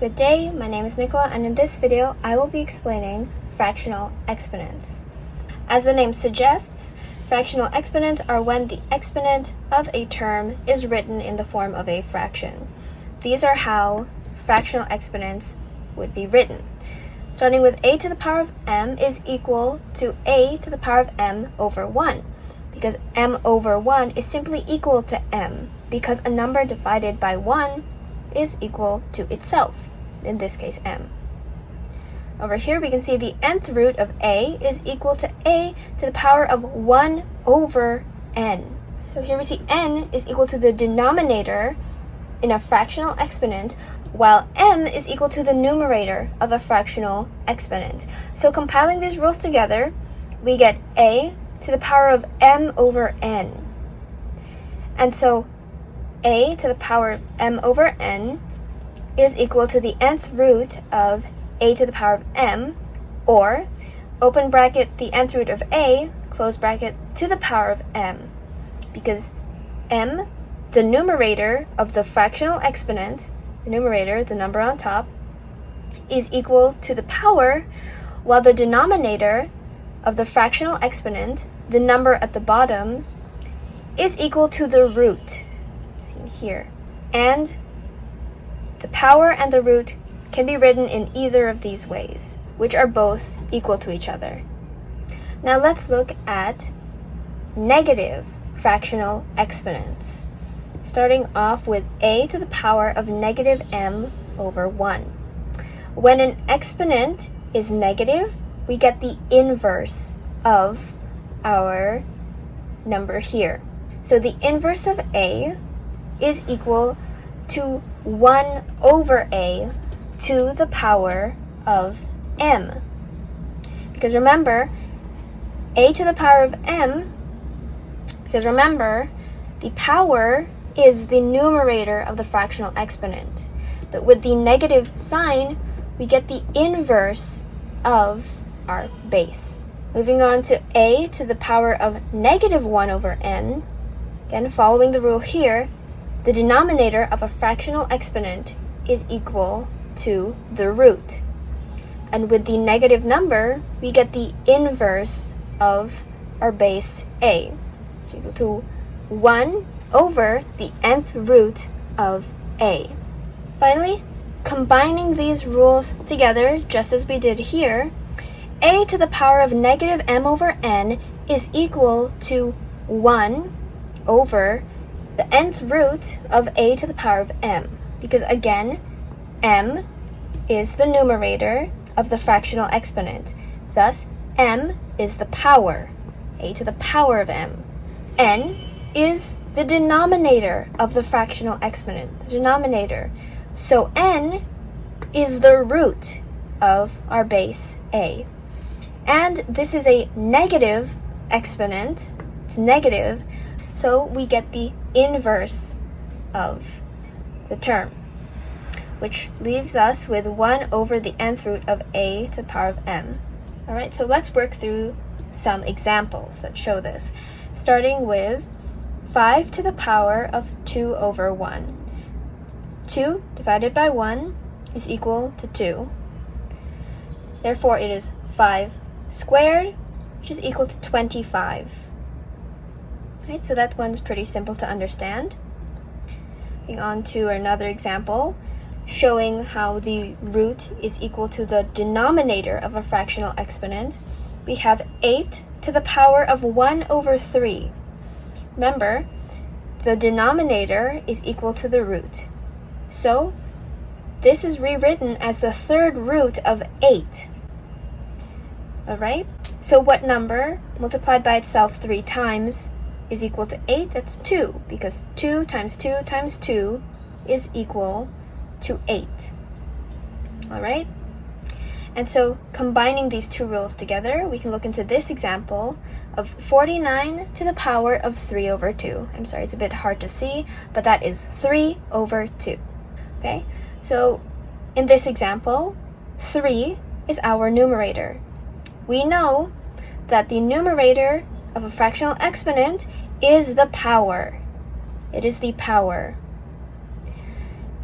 Good day, my name is Nicola, and in this video I will be explaining fractional exponents. As the name suggests, fractional exponents are when the exponent of a term is written in the form of a fraction. These are how fractional exponents would be written. Starting with a to the power of m is equal to a to the power of m over 1, because m over 1 is simply equal to m, because a number divided by 1 is equal to itself, in this case m. Over here we can see the nth root of a is equal to a to the power of 1 over n. So here we see n is equal to the denominator in a fractional exponent, while m is equal to the numerator of a fractional exponent. So compiling these rules together, we get a to the power of m over n. And so a to the power of m over n is equal to the nth root of a to the power of m, or open bracket the nth root of a, close bracket, to the power of m, because m, the numerator of the fractional exponent, the numerator, the number on top, is equal to the power, while the denominator of the fractional exponent, the number at the bottom, is equal to the root, seen here. And the power and the root can be written in either of these ways, which are both equal to each other. Now let's look at negative fractional exponents, starting off with a to the power of negative m over 1. When an exponent is negative, we get the inverse of our number here. So the inverse of a is equal to 1 over a to the power of m. Because remember, a to the power of m, because remember, the power is the numerator of the fractional exponent. But with the negative sign, we get the inverse of our base. Moving on to a to the power of negative 1 over n. Again, following the rule here, the denominator of a fractional exponent is equal to the root. And with the negative number, we get the inverse of our base a. So equal to 1 over the nth root of a. Finally, combining these rules together, just as we did here, a to the power of negative m over n is equal to 1 over the nth root of a to the power of m, because again, m is the numerator of the fractional exponent. Thus, m is the power, a to the power of m. N is the denominator of the fractional exponent, the denominator. So n is the root of our base a. And this is a negative exponent, it's negative, so we get the inverse of the term, which leaves us with 1 over the nth root of a to the power of m. Alright, so let's work through some examples that show this, starting with 5 to the power of 2 over 1. 2 divided by 1 is equal to 2. Therefore, it is 5 squared, which is equal to 25. Right, so that one's pretty simple to understand. Moving on to another example, showing how the root is equal to the denominator of a fractional exponent. We have 8 to the power of 1 over 3. Remember, the denominator is equal to the root. So, this is rewritten as the third root of 8. Alright, so what number multiplied by itself 3 times is equal to 8? That's 2, because 2 times 2 times 2 is equal to 8. Alright? And so combining these two rules together, we can look into this example of 49 to the power of 3 over 2. I'm sorry, it's a bit hard to see, but that is 3 over 2. Okay? So in this example, 3 is our numerator. We know that the numerator of a fractional exponent is the power. It is the power.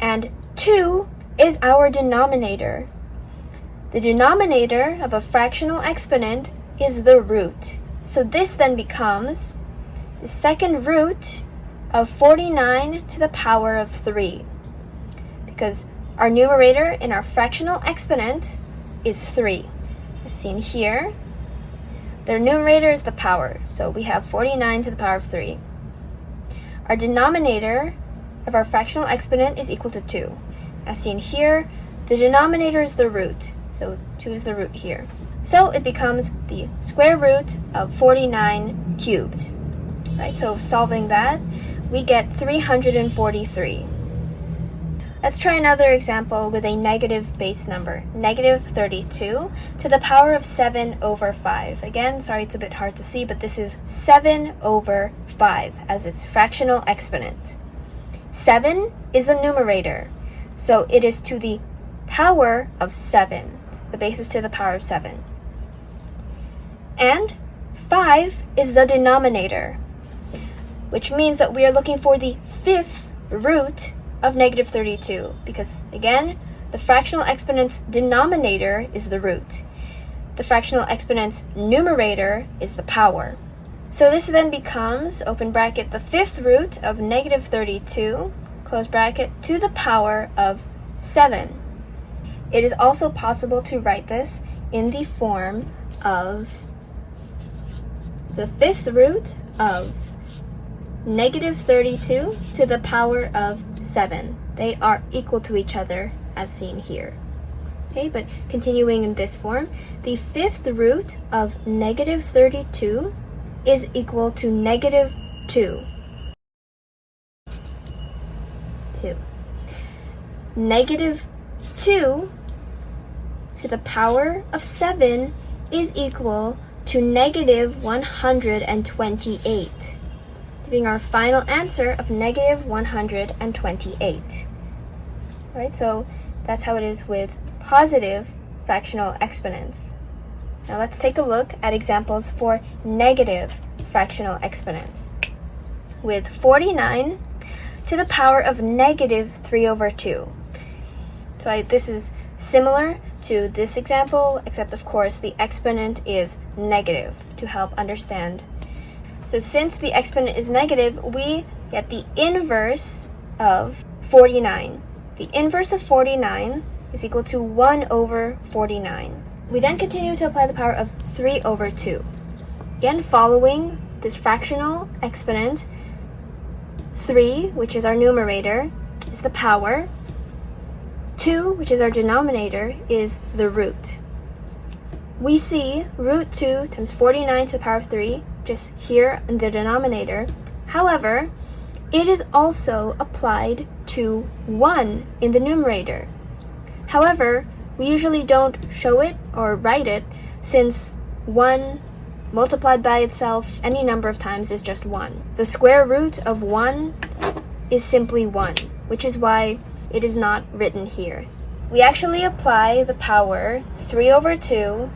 And 2 is our denominator. The denominator of a fractional exponent is the root. So this then becomes the second root of 49 to the power of 3. Because our numerator in our fractional exponent is 3. As seen here, the numerator is the power. So we have 49 to the power of 3. Our denominator of our fractional exponent is equal to 2. As seen here, the denominator is the root. So 2 is the root here. So it becomes the square root of 49 cubed. Right, so solving that, we get 343. Let's try another example with a negative base number, negative 32 to the power of 7 over 5. Again, sorry it's a bit hard to see, but this is 7 over 5 as its fractional exponent. 7 is the numerator, so it is to the power of 7. The base is to the power of 7. And 5 is the denominator, which means that we are looking for the fifth root of negative 32, because again, the fractional exponent's denominator is the root. The fractional exponent's numerator is the power. So this then becomes, open bracket, the fifth root of negative 32, close bracket, to the power of 7. It is also possible to write this in the form of the fifth root of negative 32 to the power of 7. They are equal to each other as seen here. Okay, but continuing in this form, the fifth root of negative 32 is equal to negative 2. Negative 2 to the power of 7 is equal to negative 128, giving our final answer of negative 128. Alright, so that's how it is with positive fractional exponents. Now let's take a look at examples for negative fractional exponents. With 49 to the power of negative 3 over 2. So this is similar to this example, except of course the exponent is negative to help understand. So since the exponent is negative, we get the inverse of 49. The inverse of 49 is equal to 1 over 49. We then continue to apply the power of 3 over 2. Again, following this fractional exponent, 3, which is our numerator, is the power. 2, which is our denominator, is the root. We see root 2 times 49 to the power of 3 just here in the denominator. However, it is also applied to 1 in the numerator. However, we usually don't show it or write it, since 1 multiplied by itself any number of times is just 1. The square root of 1 is simply 1, which is why it is not written here. We actually apply the power 3 over 2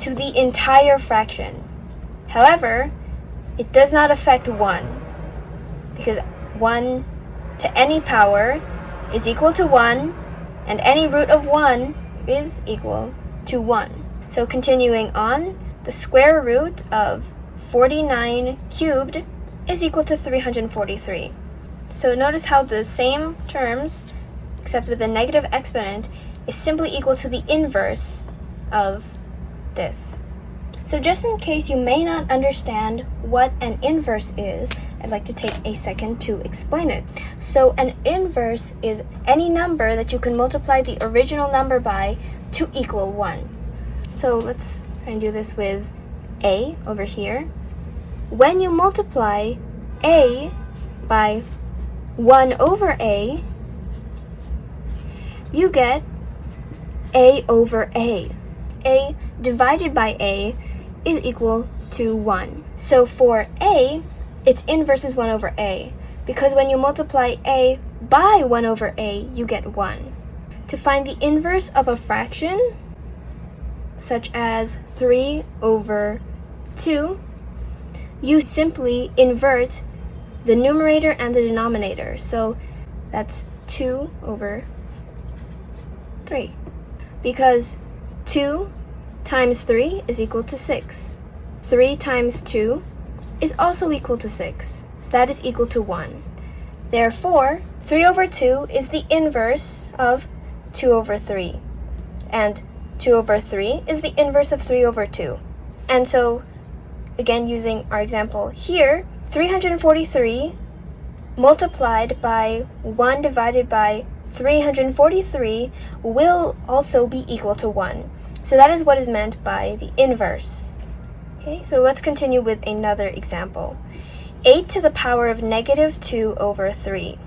to the entire fraction. However, it does not affect 1, because 1 to any power is equal to 1, and any root of 1 is equal to 1. So continuing on, the square root of 49 cubed is equal to 343. So notice how the same terms, except with a negative exponent, is simply equal to the inverse of this. So just in case you may not understand what an inverse is, I'd like to take a second to explain it. So an inverse is any number that you can multiply the original number by to equal 1. So let's try and do this with a over here. When you multiply a by 1 over a, you get a over a. A divided by a is equal to 1. So for a, its inverse is 1 over a, because when you multiply a by 1 over a, you get 1. To find the inverse of a fraction, such as 3 over 2, you simply invert the numerator and the denominator. So that's 2 over 3. Because 2 times 3 is equal to 6. 3 times 2 is also equal to 6. So that is equal to 1. Therefore, 3 over 2 is the inverse of 2 over 3. And 2 over 3 is the inverse of 3 over 2. And so, again, using our example here, 343 multiplied by 1 divided by 343 will also be equal to 1. So that is what is meant by the inverse. Okay, so let's continue with another example. 8 to the power of negative 2 over 3.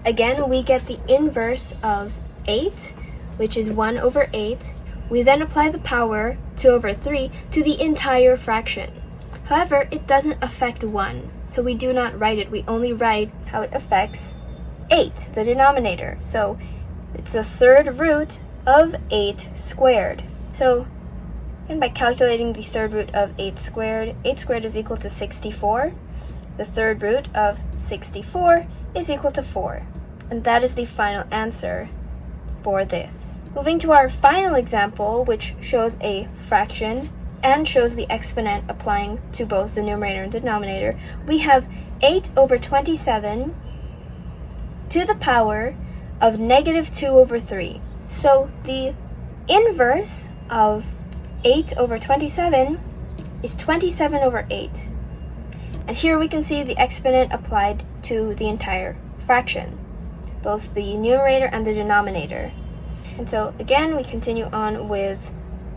Again, we get the inverse of 8, which is 1 over 8. We then apply the power 2 over 3 to the entire fraction. However, it doesn't affect 1, so we do not write it. We only write how it affects 8, the denominator. So it's the third root of 8 squared. So, and by calculating the third root of 8 squared is equal to 64. The third root of 64 is equal to 4. And that is the final answer for this. Moving to our final example, which shows a fraction and shows the exponent applying to both the numerator and denominator, we have 8 over 27 to the power of negative 2 over 3. So the inverse of 8 over 27 is 27 over 8. And here we can see the exponent applied to the entire fraction, both the numerator and the denominator. And so again, we continue on with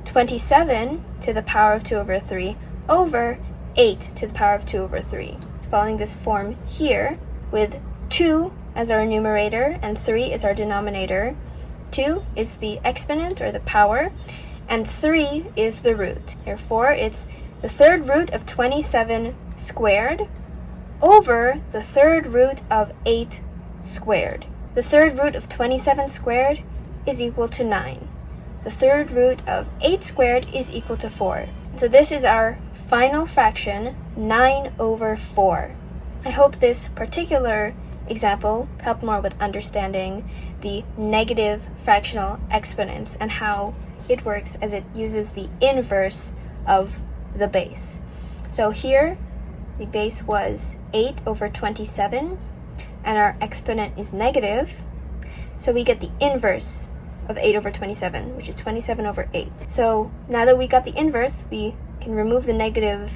27 to the power of 2 over 3 over 8 to the power of 2 over 3. So following this form here, with 2 as our numerator and 3 is our denominator. 2 is the exponent or the power, and 3 is the root. Therefore, it's the third root of 27 squared over the third root of 8 squared. The third root of 27 squared is equal to 9. The third root of 8 squared is equal to 4. So this is our final fraction, 9 over 4. I hope this particular example helped more with understanding the negative fractional exponents and how it works as it uses the inverse of the base. So here, the base was 8 over 27, and our exponent is negative, so we get the inverse of 8 over 27, which is 27 over 8. So now that we got the inverse, we can remove the negative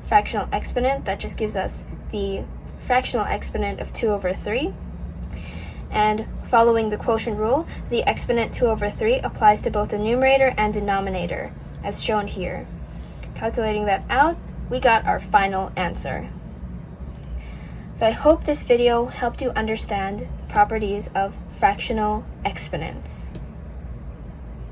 fractional exponent. That just gives us the fractional exponent of 2 over 3. And following the quotient rule, the exponent 2 over 3 applies to both the numerator and denominator, as shown here. Calculating that out, we got our final answer. So I hope this video helped you understand the properties of fractional exponents.